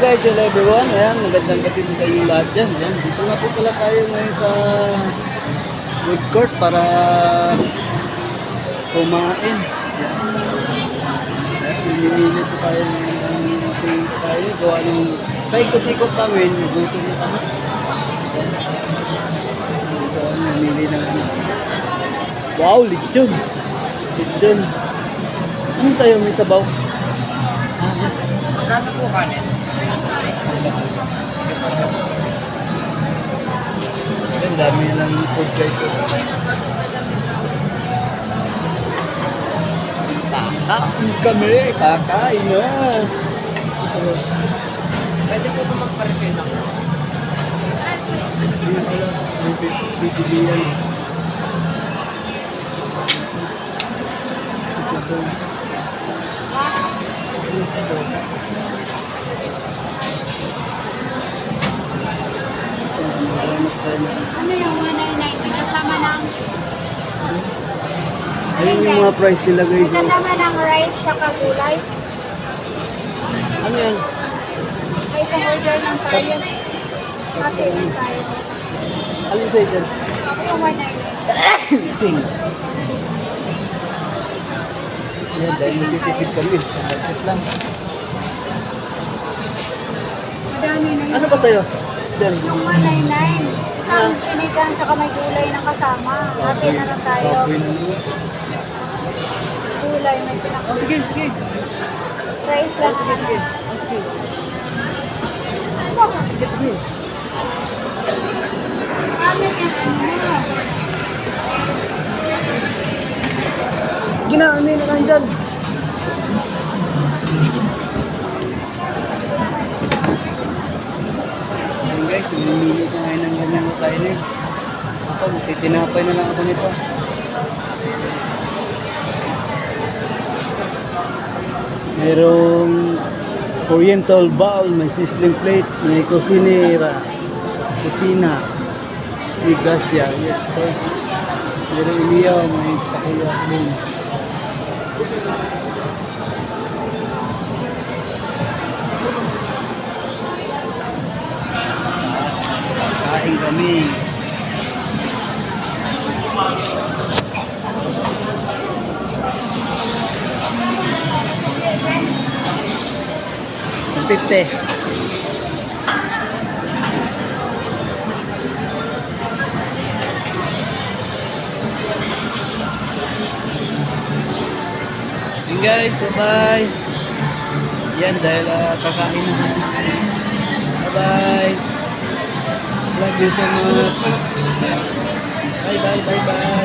guys, hello everyone. Ayan, magandang gabi po sa inyo lahat dyan. Ayan, dito na po pala tayo ngayon sa food court para kumain. Ayan. Ayan, minili po tayo ng tayo. Gawa ng paikot-ikot kami, nagutom na kami. Ito, namili ng ano. Wow, lechon! Lechon. Ano sa'yo, may sabaw? Magkano po kanin? Ang dami lang food guys. Kakain kami, kakain na. Pwede po ba magpa-refill ng sa? Bibilihan. Ano yung 199? Kasama ng... Ayun yung mga price nila guys. Kasama ng rice sa gulay. Ano yan? Ay, isang order ng tayo. Happy lang tayo. Alin sa'yo dyan? Yung 199. Ting. Yan, dahil magtitipid kami. Budget lang. Madami na yun. Ano ba sa'yo? Dyan. Yung 199. Isang sinigang tsaka may gulay na kasama. Happy na lang tayo. Baboy na naman. Gulay, may Oh, pinaka. sige, sige. Rice lang. Sige, sige. Sige. Ano? Sige, sige. Ano yung ano? Sige na, ano yun, nandyan. Ayun guys, namimili siya ngayon ng ganyan na tayo na. Ako, magtitinapay na lang ako nito. Mayroong oriental bowl, may sizzling plate, may kusinera, kusina, may gasya, ito. Mayroong iliyaw, may pakuya din. Kain kami. $50. Yun guys, bye-bye. Yan, dahil kakain na. Bye-bye. Love you so much. Bye-bye, bye-bye.